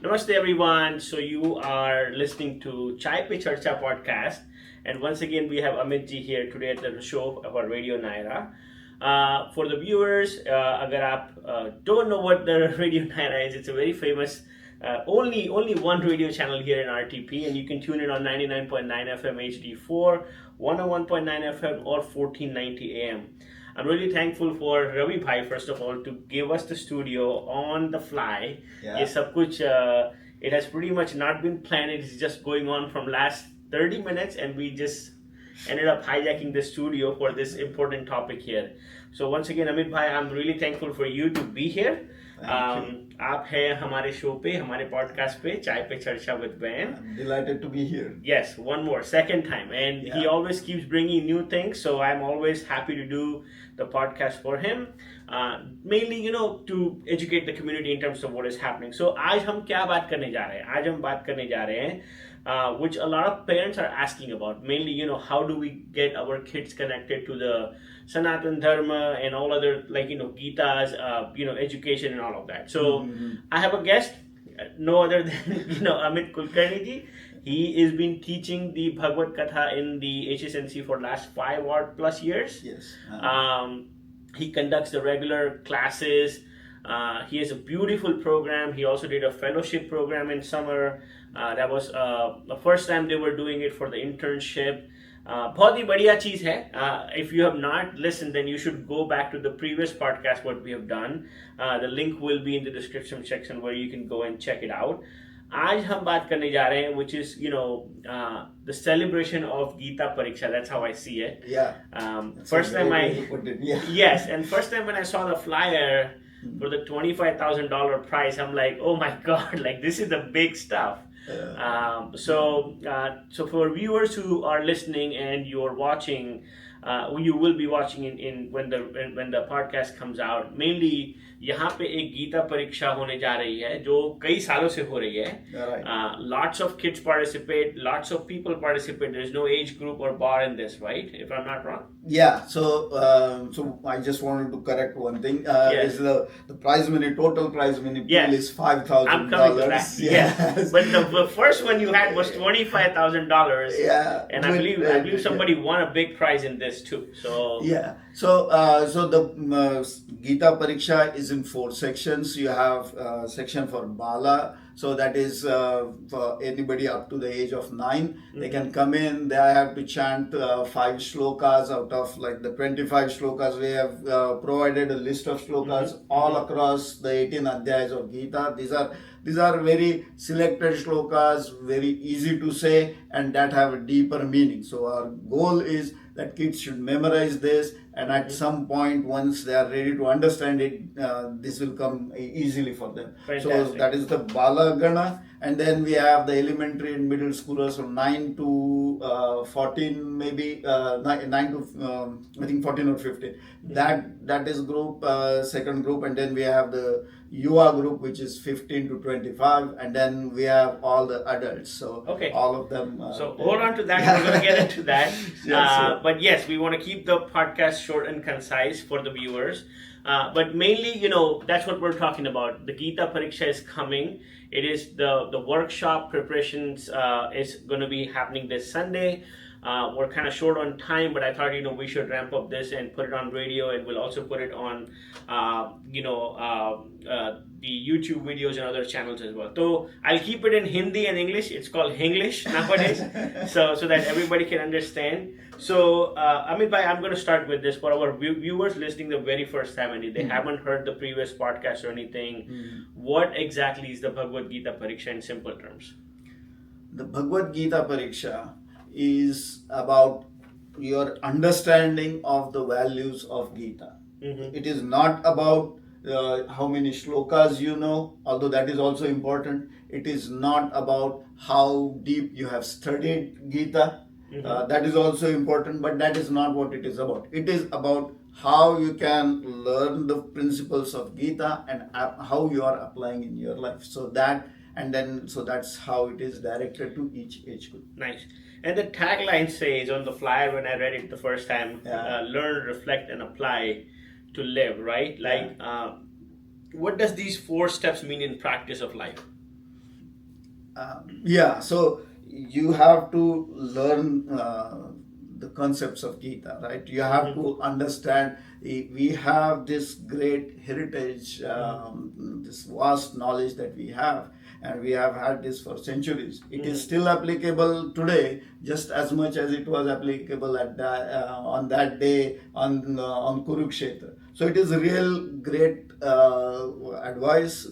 Namaste everyone. So you are listening to Chai Pe Charcha podcast, and once again we have Amit ji here today at the show of our Radio Nyra. For the viewers, अगर आप don't know what the Radio Nyra is, it's a very famous, only one radio channel here in RTP, and you can tune in on 99.9 FM HD4, 101.9 FM, or 1490 AM. I'm really thankful for Ravi Bhai, first of all, to give us the studio on the fly. Yeah. ये सब कुछ, it has pretty much not been planned. It's just going on from last 30 minutes, and we just ended up hijacking the studio for this important topic here. So once again, Amit Bhai, I'm really thankful for you to be here. आप हैं हमारे show पे, हमारे podcast पे, चाय पे चर्चा with Ben. I'm delighted to be here. Yes, one more, second time. And Yeah. he always keeps bringing new things, so I'm always happy to do the podcast for him. Mainly, to educate the community in terms of what is happening. So आज हम क्या बात करने जा रहे हैं? आज हम बात करने जा रहे हैं, which a lot of parents are asking about. Mainly, how do we get our kids connected to the Sanatan Dharma and all other, Geeta's, education and all of that. So I have a guest, no other than, Amit Kulkarni ji. He has been teaching the Bhagavad Katha in the HSNC for last 5 or plus years. Yes. He conducts the regular classes. He has a beautiful program. He also did a fellowship program in summer. That was the first time they were doing it for the internship. बहुत ही बढ़िया चीज है. If you have not listened, then you should go back to the previous podcast what we have done. The link will be in the description section where you can go and check it out. आज हम बात करने जा रहे हैं, which is the celebration of Geeta Pariksha. That's how I see it. Yeah. First time Yeah. Yes, and first time when I saw the flyer for the $25,000 prize, I'm like, oh my god, like this is the big stuff. So for viewers who are listening and you're watching, you will be watching in when the podcast comes out. Mainly यहाँ पे एक गीता परीक्षा होने जा रही है जो कई सालों से हो रही है. Right. Lots of kids participate, lots of people participate. There's no age group or bar in this, right? If I'm not wrong. Yeah. So I just wanted to correct one thing. Yes. Is the prize money, total prize money Yes. pool is $5,000. I'm coming to that. Yes. But the first one you had was $25,000. Yeah. And I believe somebody won a big prize in this too. So Yeah. So the Geeta Pariksha is in 4 sections. You have section for Bala. So that is for anybody up to the age of 9. They can come in. They have to chant 5 shlokas out of like the 25 shlokas. We have provided a list of shlokas all across the 18 adhyayas of Gita. These are very selected shlokas, very easy to say, and that have a deeper meaning. So our goal is that kids should memorize this, and at some point, once they are ready to understand it, this will come easily for them. Fantastic. So that is the Bala Gana, and then we have the elementary and middle schoolers from 9 to 14, maybe 9 to I think 14 or 15. That is group second group, and then we have the Yuva group, which is 15 to 25, and then we have all the adults. So Okay. all of them. So hold on to that. We're going to get into that. Sure. But yes, we want to keep the podcast short and concise for the viewers. But mainly, that's what we're talking about. The Geeta Pariksha is coming. It is the workshop preparations is going to be happening this Sunday. We're kind of short on time, but I thought, we should ramp up this and put it on radio, and we'll also put it on, the YouTube videos and other channels as well. So I'll keep it in Hindi and English. It's called Hinglish nowadays, so that everybody can understand. So, Amit Bhai, I'm going to start with this for our viewers listening the very first time, and they haven't heard the previous podcast or anything. What exactly is the Bhagavad Gita Pariksha in simple terms? The Bhagavad Gita Pariksha is about your understanding of the values of Gita. It is not about how many shlokas you know, although that is also important. It is not about how deep you have studied Gita. That is also important, but that is not what it is about. It is about how you can learn the principles of Gita and how you are applying in your life. So that's how it is directed to each age group. Nice. And the tagline says on the flyer when I read it the first time, learn, reflect, and apply to live, right? Like, what does these 4 steps mean in practice of life? Yeah, so you have to learn the concepts of Gita, right? You have to understand we have this great heritage, this vast knowledge that we have, and we have had this for centuries. It is still applicable today, just as much as it was applicable at on that day on Kurukshetra. So it is real great advice,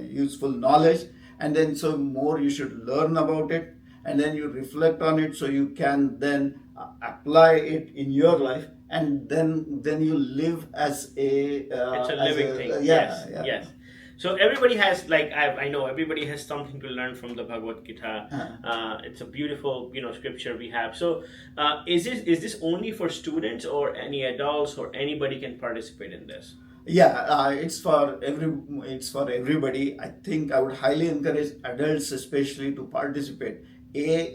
useful knowledge, and then so more you should learn about it, and then you reflect on it so you can then apply it in your life, and then you live as a It's a living thing. yeah, Yes, yeah. yes. So everybody has, like, I know everybody has something to learn from the Bhagavad Gita. It's a beautiful, scripture we have. So is this only for students or any adults or anybody can participate in this? Yeah, it's for everybody. I think I would highly encourage adults especially to participate.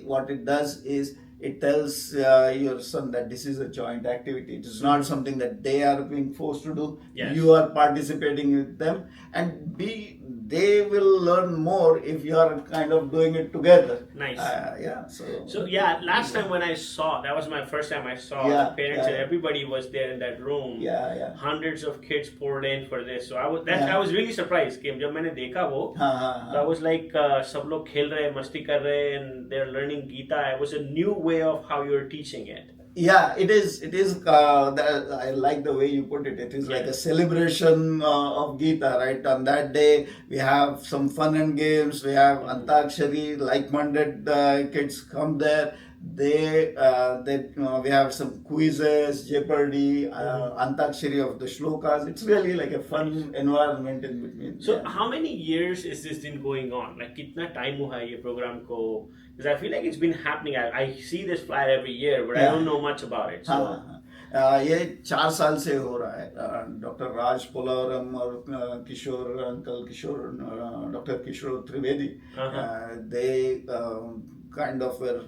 What it does is it tells your son that this is a joint activity. It is not something that they are being forced to do. Yes. You are participating with them, and they will learn more if you are kind of doing it together. Nice. Yeah. So yeah, last time when I saw, that was my first time I saw Yeah, the parents and yeah. everybody was there in that room. Yeah. Hundreds of kids poured in for this. So I Yeah. was really surprised कि जब मैंने देखा वो, हाँ. so I was like सब लोग खेल रहे, मस्ती कर रहे, and they're learning Gita. It was a new way of how you're teaching it. Yeah, it is. I like the way you put it. It is like a celebration of Gita, right? On that day, we have some fun and games. We have Antakshari, like-minded kids come there. We have some quizzes, Jeopardy, Antakshari of the shlokas. It's really like a fun environment in between. So Yeah. how many years is this been going on? Like कितना time हुआ है ये program को? Because I feel like it's been happening. I see this flyer every year, but I Yeah. don't know much about it. So हाँ. ये 4 साल से हो रहा है. डॉक्टर राज पोलावरम और doctor Kishore Trivedi, they kind of were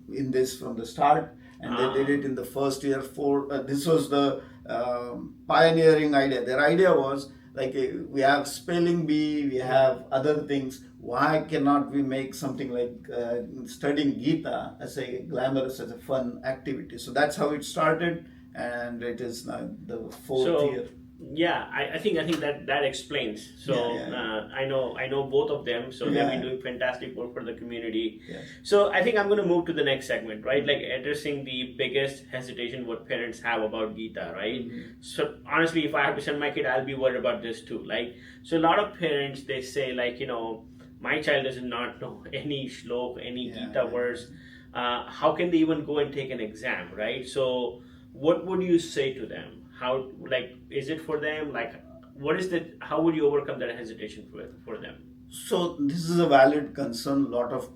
in this from the start, and they did it in the first year. This was the pioneering idea. Their idea was like, we have spelling bee, we have other things. Why cannot we make something like studying Gita as a glamorous, as a fun activity? So that's how it started, and it is now the 4th year. Yeah, I think that explains. So Yeah. I know both of them. So they've been Yeah. doing fantastic work for the community. Yes. So I think I'm going to move to the next segment, right? Like addressing the biggest hesitation what parents have about Gita, right? So honestly, if I have to send my kid, I'll be worried about this too. Like, so a lot of parents, they say like, my child does not know any shlok, any Gita verse. How can they even go and take an exam, right? So what would you say to them? How, like, is it for them? Like, how would you overcome that hesitation for them? So this is a valid concern. A lot of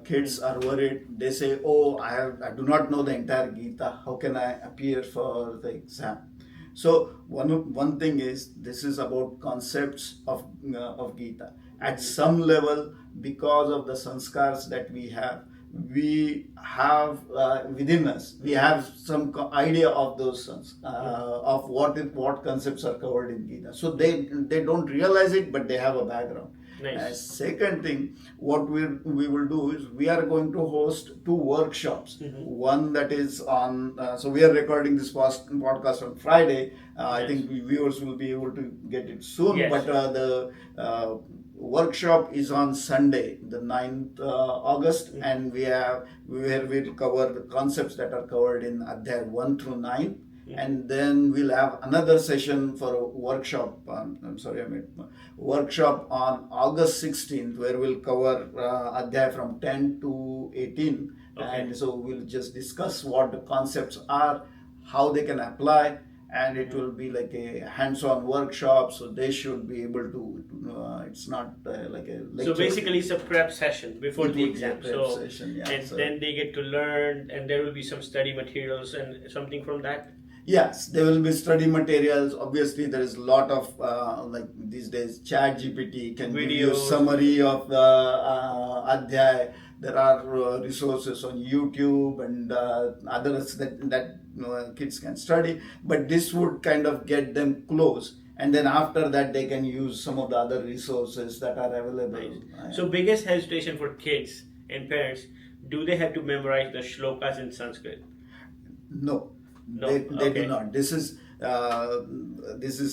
kids are worried. They say, "Oh, I do not know the entire Gita. How can I appear for the exam?" So one thing is, this is about concepts of Gita. At some level, because of the sanskars that we have within us, we have some idea of those of what concepts are covered in Gita. So they don't realize it, but they have a background. Nice. Second thing, what we will do is we are going to host 2 workshops. One that is on, so we are recording this podcast on Friday. I think viewers will be able to get it soon. Yes. But the workshop is on Sunday, the 9th August, and where we'll cover the concepts that are covered in Adhyay 1 through 9. And then we'll have another session for a workshop. Workshop on August 16th, where we'll cover Adhyay from 10 to 18. Okay. And so we'll just discuss what the concepts are, how they can apply, and it will be like a hands-on workshop. So they should be able to. It's not like a lecture. So basically, it's a prep session before It the would be a exam. prep So session, yeah. and So- then they get to learn, and there will be some study materials and something from that. Yes, there will be study materials. Obviously, there is a lot of like these days, Chat GPT can give you a Videos. summary of the Adhyay. There are resources on YouTube and others that kids can study. But this would kind of get them close. and then after that they can use some of the other resources that are available. So biggest hesitation for kids and parents, do they have to memorize the shlokas in Sanskrit? No, No, they okay. do not. This is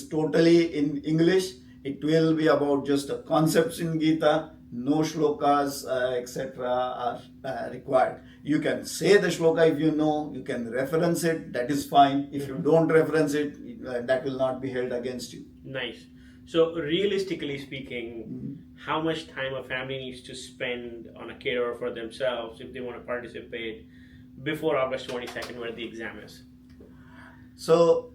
totally in English. It will be about just the concepts in Gita. No shlokas, etc. are required. You can say the shloka if you know. You can reference it. That is fine. If you don't reference it, that will not be held against you. Nice. So realistically speaking, how much time a family needs to spend on a caterer for themselves if they want to participate before August 22nd, where the exam is? So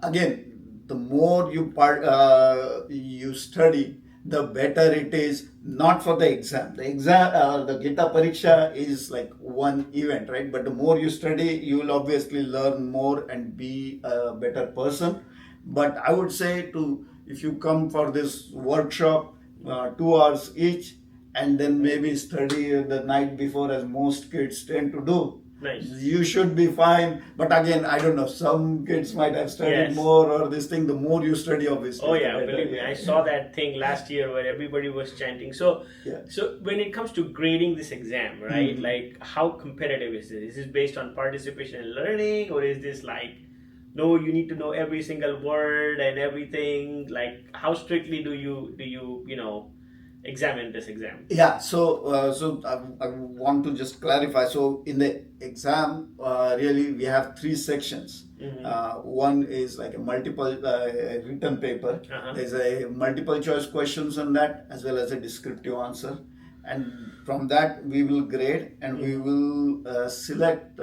again, the more you study, the better it is. Not for the exam. The exam, the Gita Pariksha is like one event, right? But the more you study, you will obviously learn more and be a better person. But I would say if you come for this workshop, 2 hours each, and then maybe study the night before, as most kids tend to do. Nice. You should be fine. But again, I don't know. Some kids might have studied Yes. more or this thing. The more you study, obviously. Oh the yeah, better. believe me, I saw that thing last year where everybody was chanting. So, Yeah. so when it comes to grading this exam, right? Like, how competitive is this? Is this based on participation and learning, or is this like, no, you need to know every single word and everything? Like, how strictly do you examine this exam? Yeah, so I want to just clarify. So in the exam, really we have 3 sections. One is like a multiple written paper. There's a multiple choice questions on that, as well as a descriptive answer. And from that we will grade, and we will select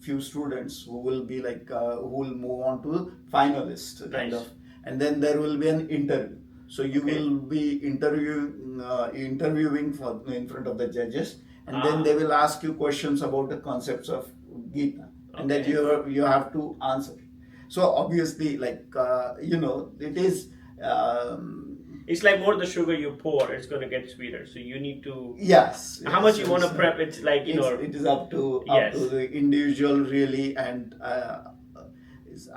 few students who will be like who will move on to finalist kind Nice. of, and then there will be an interview. So you will be interviewing in front of the judges, and then they will ask you questions about the concepts of Gita, and that you have to answer. So obviously, like it is. It's like more the sugar you pour, it's going to get sweeter. So you need to. Yes. How much you want to prep? It's like It is up to Yes. the individual really, and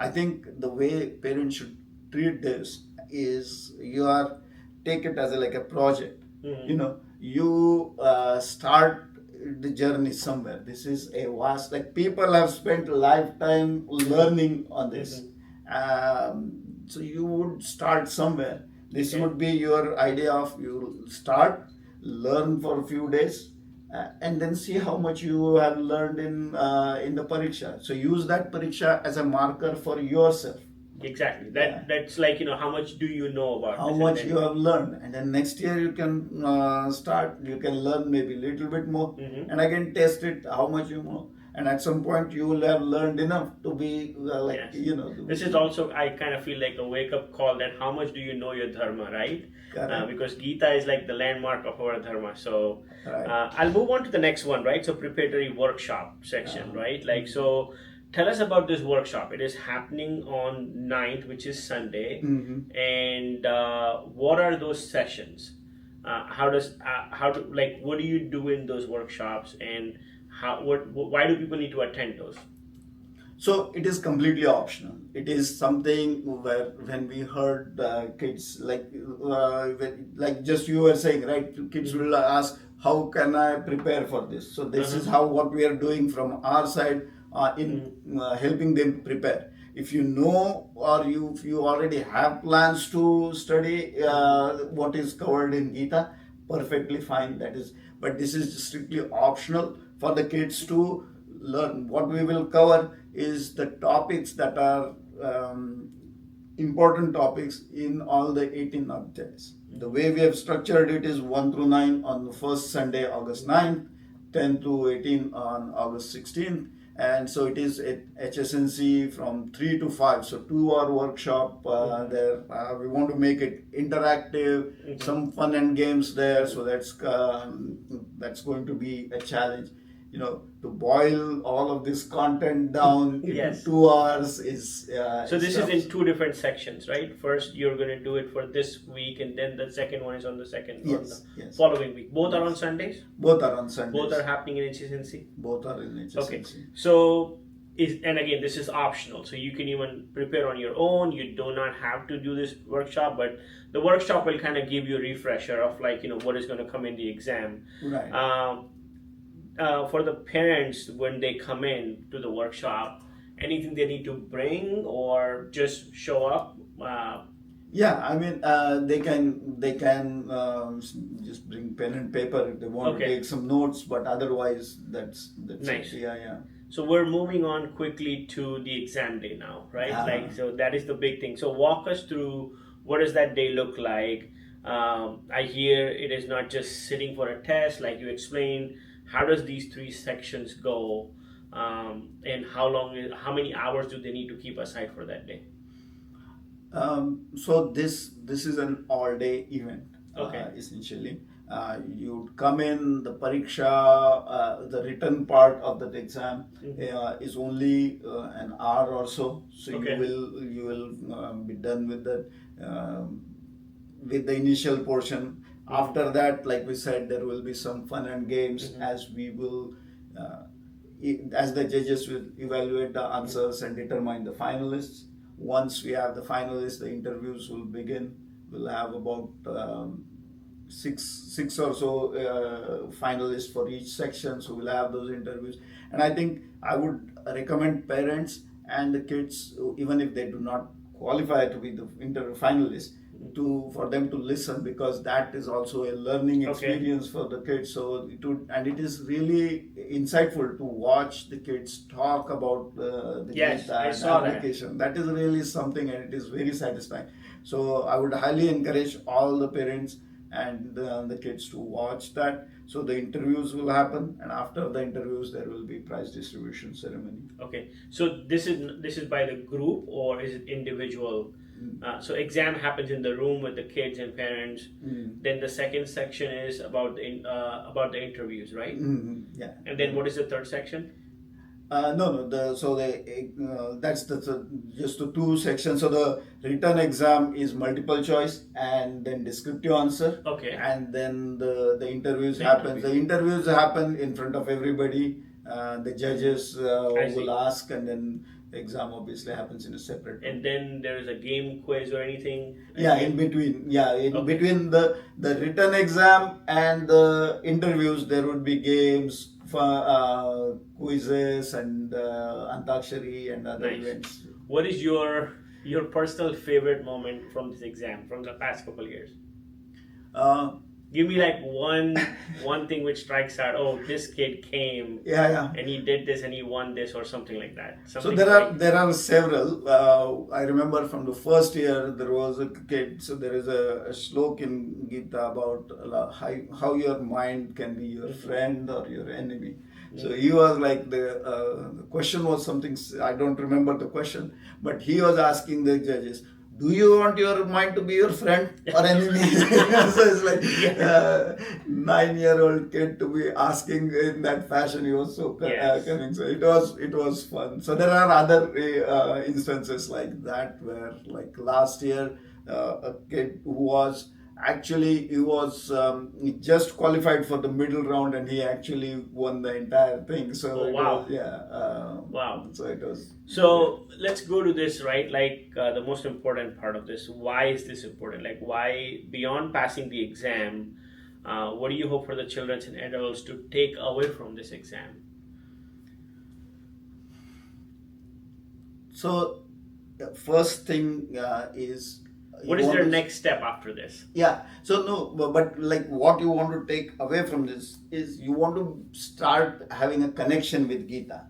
I think the way parents should treat this is take it as like a project. You start the journey somewhere. This is a vast, like people have spent a lifetime learning on this. So you would start somewhere. This would be your idea of you start, learn for a few days, and then see how much you have learned in the pariksha. So use that pariksha as a marker for yourself. Exactly. That's like how much do you know about How this? much you have learned, and then next year you can start. You can learn maybe a little bit more, and again test it how much you know. And at some point you will have learned enough to be Yes. This is also, I kind of feel like a wake up call that how much do you know your dharma, right? Because Gita is like the landmark of our dharma. So Right. I'll move on to the next one, right? So preparatory workshop section, right? Like, so tell us about this workshop. It is happening on 9th, which is Sunday. And what are those sessions? What do you do in those workshops, and why do people need to attend those? So it is completely optional. It is something where when we heard kids like just you were saying, right? Kids will ask, how can I prepare for this? So this is what we are doing from our side in helping them prepare. If you know, or if you already have plans to study what is covered in Gita, perfectly fine. But this is strictly optional for the kids to learn. What we will cover is the topics that are important topics in all the 18 adhyayas. The way we have structured it is 1 through 9 on the first Sunday, August 9th, 10 to 18 on August 16th. And so it is at HSNC from 3 to 5. So 2-hour workshop there. We want to make it interactive, some fun and games there. So that's going to be a challenge. To boil all of this content down into 2 hours is. So this is in 2 different sections, right? First, you're going to do it for this week, and then the second one is on the following week. Both are on Sundays? Both are on Sundays. Both are happening in HSNC? Both are in HSNC. Okay. So and again, this is optional, so you can even prepare on your own. You do not have to do this workshop, but the workshop will kind of give you a refresher of like, what is going to come in the exam. Right. For the parents, when they come in to the workshop, anything they need to bring or just show up? Yeah, I mean, they can just bring pen and paper if they want to take some notes, but otherwise that's Nice. it. Yeah. So we're moving on quickly to the exam day now, right? Like, so that is the big thing. So walk us through, what does that day look like? I hear it is not just sitting for a test, like you explained. How does these 3 sections go, and how many hours do they need to keep aside for that day? So this is an all-day event, Okay. essentially. You come in, the pariksha, the written part of the exam is only an hour or so. So Okay. you will be done with the initial portion. After that, like we said, there will be some fun and games as we will. As the judges will evaluate the answers and determine the finalists. Once we have the finalists, the interviews will begin. We'll have about six or so finalists for each section, so we'll have those interviews. And I think I would recommend parents and the kids, even if they do not qualify to be the finalists, for them to listen, because that is also a learning experience for the kids. So it is really insightful to watch the kids talk about the Yes, I saw application. That is really something, and it is very satisfying. So I would highly encourage all the parents and the kids to watch that. So the interviews will happen, and after the interviews there will be prize distribution ceremony. Okay, so this is by the group, or is it individual? So exam happens in the room with the kids and parents. Then the second section is about the interviews, right? Yeah. And then what is the third section? No. That's just the 2 sections. So the written exam is multiple choice and then descriptive answer. Okay. And then the interviews happen. The interviews happen in front of everybody. The judges will ask, and then exam obviously happens in a separate room. And then there is a game, quiz, or anything? In between. Between the written exam and the interviews, there would be games, quizzes, and antakshari and other events. What is your personal favorite moment from this exam from the past couple of years? Give me like one thing which strikes out. Oh, this kid came, and he did this, and he won this, or something like that. So there are several. I remember from the first year there was a kid. So there is a slok in Geeta about how your mind can be your friend or your enemy. So he was like the question was something, I don't remember the question, but he was asking the judges, do you want your mind to be your friend or enemy? So it's like 9-year-old kid to be asking in that fashion. He was so cunning. So it was fun. So there are other instances like that where, like last year, a kid who was he just qualified for the middle round, and he actually won the entire thing. So wow. Wow. So it was. So let's go to this, right? Like the most important part of this. Why is this important? Like, why, beyond passing the exam, what do you hope for the children and adults to take away from this exam? So the first thing is, what is their next step after this? Yeah. So no, but like what you want to take away from this is you want to start having a connection with Geeta,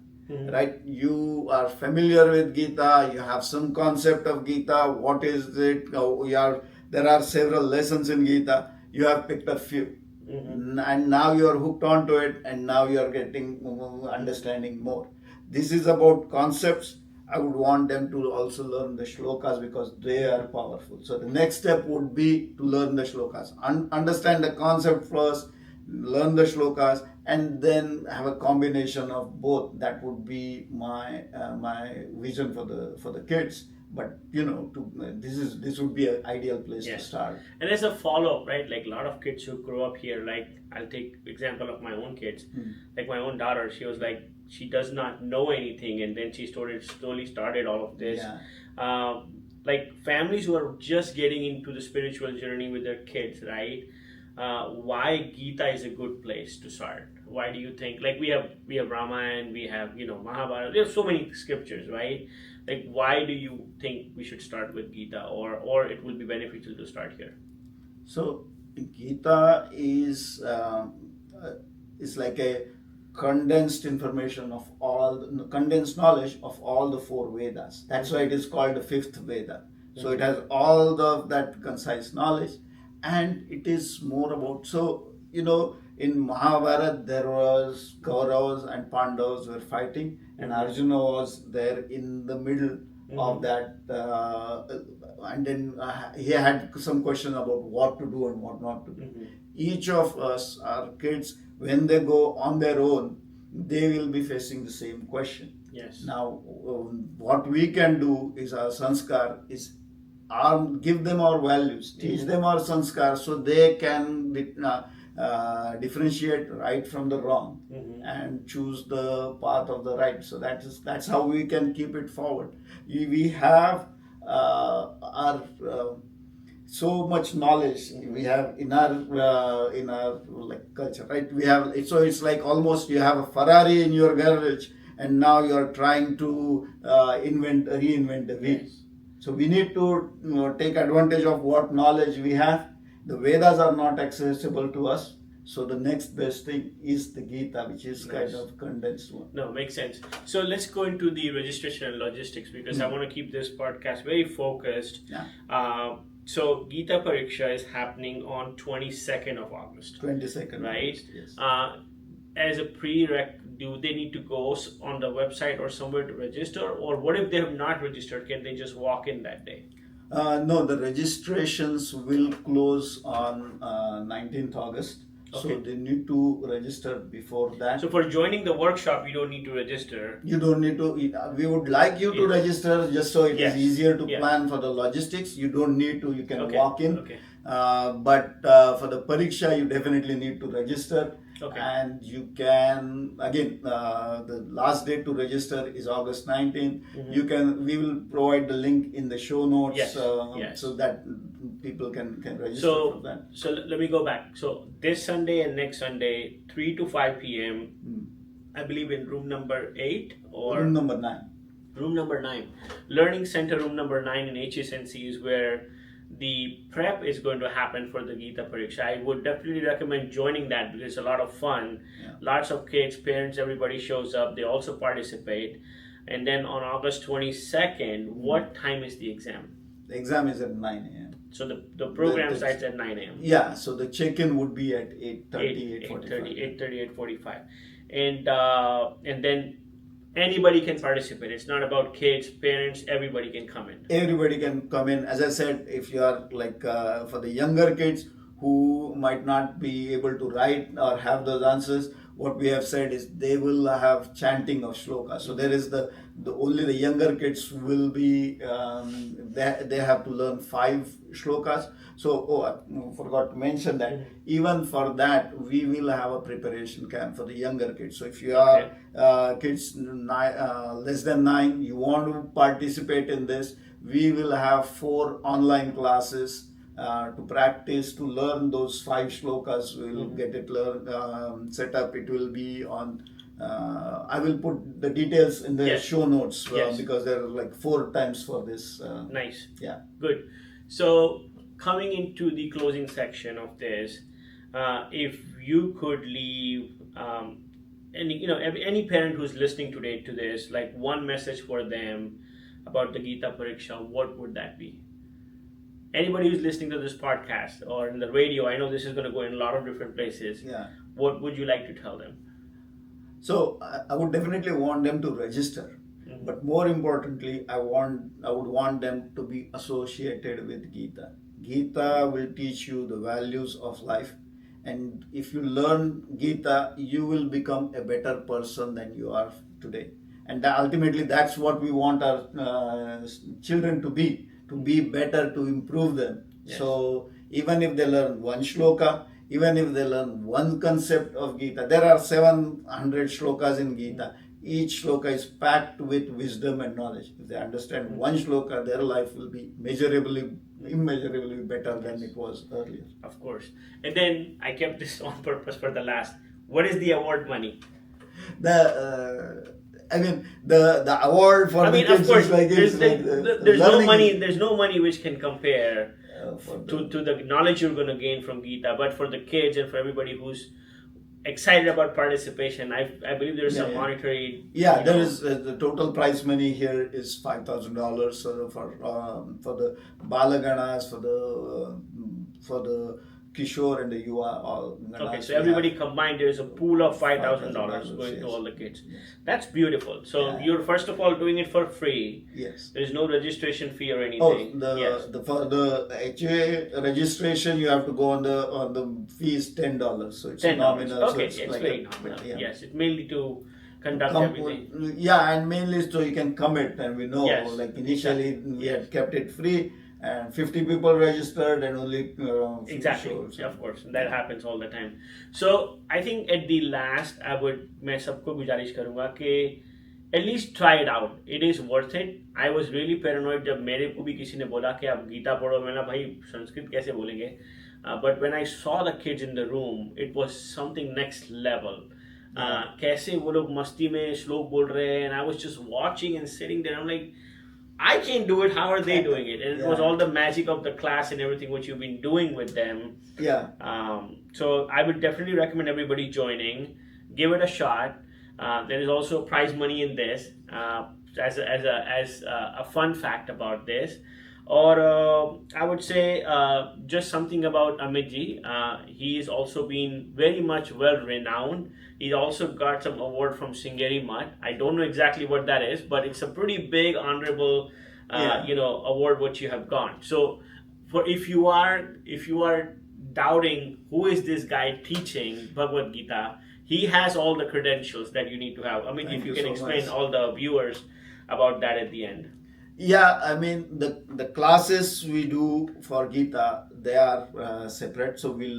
right? You are familiar with Geeta. You have some concept of Geeta. What is it? There are several lessons in Geeta. You have picked a few, and now you are hooked onto it, and now you are getting understanding more. This is about concepts. I would want them to also learn the shlokas because they are powerful. So the next step would be to learn the shlokas. Understand the concept first, learn the shlokas, and then have a combination of both. That would be my vision for the kids. But this would be an ideal place to start. And as a follow-up, right? Like a lot of kids who grow up here, like I'll take example of my own kids. Like my own daughter, she was like, she does not know anything, and then she slowly started all of this. Yeah. Like families who are just getting into the spiritual journey with their kids, right? Why Gita is a good place to start? Why do you think? Like we have Ramayana, we have Mahabharata. There are so many scriptures, right? Like why do you think we should start with Gita, or it would be beneficial to start here? So Gita is like a condensed information of condensed knowledge of all the four Vedas. That's why it is called the fifth Veda. So it has all that concise knowledge, and it is more about. So in Mahabharata there was Kauravas and Pandavas were fighting, and Arjuna was there in the middle of that, and then he had some question about what to do and what not to do. Each of us, our kids, when they go on their own, they will be facing the same question. Yes. Now, what we can do is our sanskar is give them our values, teach them our sanskar, so they can differentiate right from the wrong and choose the path of the right. So that's how we can keep it forward. We have our so much knowledge we have in our like culture, right? We have it, so it's like almost you have a Ferrari in your garage, and now you are trying to reinvent the wheel. Yes. So we need to take advantage of what knowledge we have. The Vedas are not accessible to us, so the next best thing is the Gita, which is kind of condensed one. No, makes sense. So let's go into the registration and logistics, because I want to keep this podcast very focused. Yeah. So Geeta Pariksha is happening on 22nd of August. 22nd. Right? August, yes. As a prereq, do they need to go on the website or somewhere to register? Or what if they have not registered? Can they just walk in that day? No, the registrations will close on 19th August. Okay. So they need to register before that. So for joining the workshop, you don't need to register. You don't need to. We would like you to register just so it is easier to plan for the logistics. You don't need to. You can walk in. Okay. But for the pariksha, you definitely need to register. Okay. And you can again. The last date to register is August 19th. We will provide the link in the show notes. Yes. So that people can register for that. So let me go back. So this Sunday and next Sunday, 3 to 5 p.m. I believe in room number 8 or room number 9. Room number 9. Learning Center room number 9 in HSNC is where the prep is going to happen for the Geeta Pariksha. I would definitely recommend joining that because it's a lot of fun. Yeah. Lots of kids, parents, everybody shows up. They also participate. And then on August 22nd, what time is the exam? The exam is at 9 a.m. So the program starts at 9 a.m. Yeah, so the check-in would be at 8:45. And then anybody can participate. It's not about kids, parents, everybody can come in. Everybody can come in. As I said, if you are like for the younger kids who might not be able to write or have those answers, what we have said is they will have chanting of shlokas. So there is only the younger kids will be they have to learn 5 shlokas. So I forgot to mention that even for that we will have a preparation camp for the younger kids. So if you are kids less than 9, you want to participate in this, we will have 4 online classes to practice, to learn those 5 shlokas. We'll get it set up. It will be on. I will put the details in the show notes because there are like 4 times for this. Nice. Yeah. Good. So coming into the closing section of this, if you could leave any parent who's listening today to this, like one message for them about the Geeta Pariksha, what would that be? Anybody who's listening to this podcast or in the radio, I know this is going to go in a lot of different places. Yeah. What would you like to tell them? So I would definitely want them to register, but more importantly, I would want them to be associated with Geeta. Geeta will teach you the values of life, and if you learn Geeta, you will become a better person than you are today. And ultimately, that's what we want our children to be better, to improve them. Yes. So even if they learn 1 shloka, even if they learn 1 concept of Gita, there are 700 shlokas in Gita. each shloka is packed with wisdom and knowledge. If they understand one shloka, their life will be immeasurably better than it was earlier. Of course. And then I kept this on purpose for the last. What is the award money? The award for the kids of course, is like there's no money. There's no money which can compare to the knowledge you're going to gain from Geeta. But for the kids and for everybody who's excited about participation, I believe there's some monetary. Yeah, there is the total prize money here is $5,000 for the Balaganas, for the Kishore and the Yuva all. Okay, so everybody combined, there's a pool of $5,000 going to all the kids. Yes. That's beautiful. So you're first of all doing it for free. Yes. There's no registration fee or anything. For the HA registration, you have to go on the fee is $10. So it's $10. nominal. Okay, so it's very nominal. Yes, it's mainly to conduct everything. Yeah, and mainly so you can commit, and we know like initially we had kept it free. And 50 people registered and only exactly shows. Of course, that happens all the time. So I think at the last मैं सबको गुजारिश करूँगा कि at least try it out. It is worth it. I was really paranoid जब मेरे को भी किसी ने बोला कि आप गीता पढ़ो, मैंने भाई संस्कृत कैसे बोलेंगे? But when I saw the kids in the room, it was something next level. कैसे वो लोग मस्ती में श्लोक बोल रहे हैं, and I was just watching and sitting there. I'm like, I can't do it. How are they doing it? And it was all the magic of the class and everything what you've been doing with them. Yeah. So I would definitely recommend everybody joining. Give it a shot. There is also prize money in this as a fun fact about this. Or I would say just something about Amit ji. He's also been very much well renowned. He also got some award from Singeri Mutt. I don't know exactly what that is, but it's a pretty big honorable award what you have got. So if you are doubting who is this guy teaching Bhagavad Gita, he has all the credentials that you need to have. I mean, if you can explain all the viewers about that at the end. Yeah, I mean the classes we do for Geeta, they are separate. So we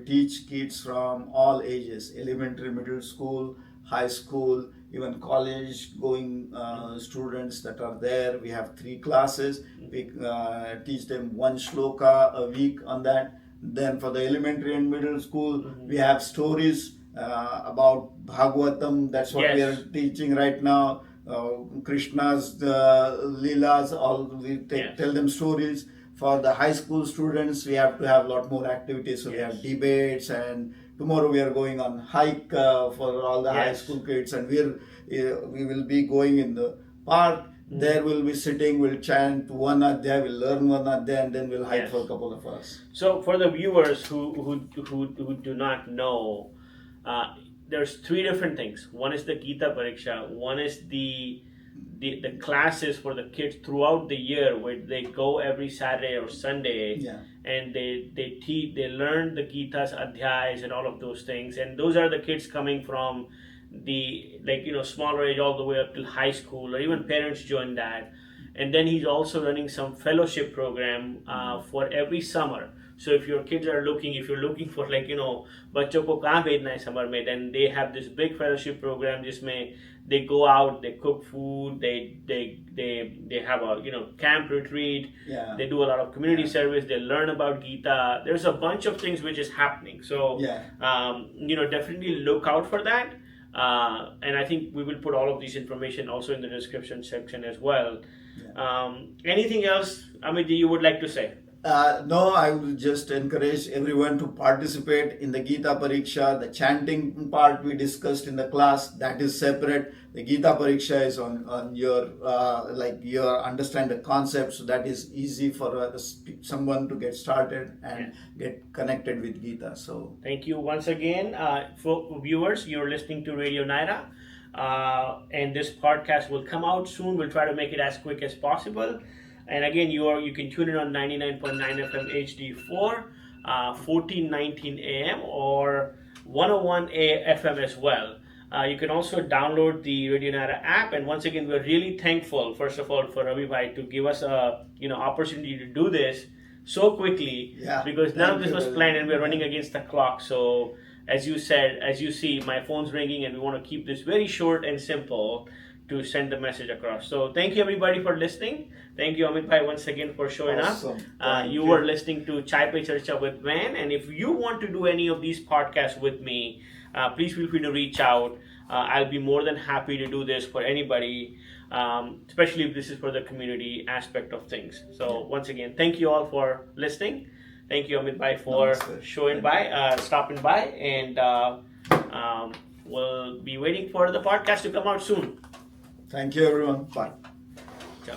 teach kids from all ages: elementary, middle school, high school, even college going students that are there. We have 3 classes. We teach them one shloka a week on that. Then for the elementary and middle school, we have stories about Bhagavatam. That's what we are teaching right now. Krishna's Leelas, all we tell them stories. For the high school students, we have to have a lot more activities. So we have debates, and tomorrow we are going on hike for all the high school kids, and we will be going in the park. There we'll be sitting, we'll chant one adhyaya, we'll learn one adhyaya, and then we'll hike for a couple of hours. So for the viewers who do not know, there's 3 different things. One is the Geeta Pariksha. One is the classes for the kids throughout the year, where they go every Saturday or Sunday, and they learn the Gita's adhyayas and all of those things. And those are the kids coming from the smaller age all the way up till high school, or even parents join that. And then he's also running some fellowship program for every summer. So if your kids are looking for बच्चों को कहाँ भेजना है summer में, then they have this big fellowship program जिसमें they go out, they cook food, they have a camp retreat, they do a lot of community service, they learn about Geeta. There's a bunch of things which is happening. So definitely look out for that. And I think we will put all of this information also in the description section as well. Anything else, Amit, you would like to say? No, I will just encourage everyone to participate in the Geeta Pariksha. The chanting part we discussed in the class, that is separate. The Geeta Pariksha is on your your understand the concept, so that is easy for someone to get started and get connected with Geeta. So thank you once again, for viewers. You're listening to Radio Nyra, and this podcast will come out soon. We'll try to make it as quick as possible. And again, you can tune in on 99.9 FM HD4, 1419 AM, or 101 FM as well. You can also download the Radio Nyra app. And once again, we're really thankful, first of all, for Ravi Bhai to give us a opportunity to do this so quickly, because none of this was planned, and we're running against the clock. So as you said, as you see, my phone's ringing, and we want to keep this very short and simple to send the message across. So thank you everybody for listening. Thank you Amit bhai once again for showing Awesome. up. You were listening to Chai Pe Charcha with Van, and if you want to do any of these podcasts with me, please feel free to reach out. I'll be more than happy to do this for anybody, especially if this is for the community aspect of things. So once again, thank you all for listening. Thank you Amit bhai for stopping by, and we'll be waiting for the podcast to come out soon. Thank you, everyone. Bye. Ciao.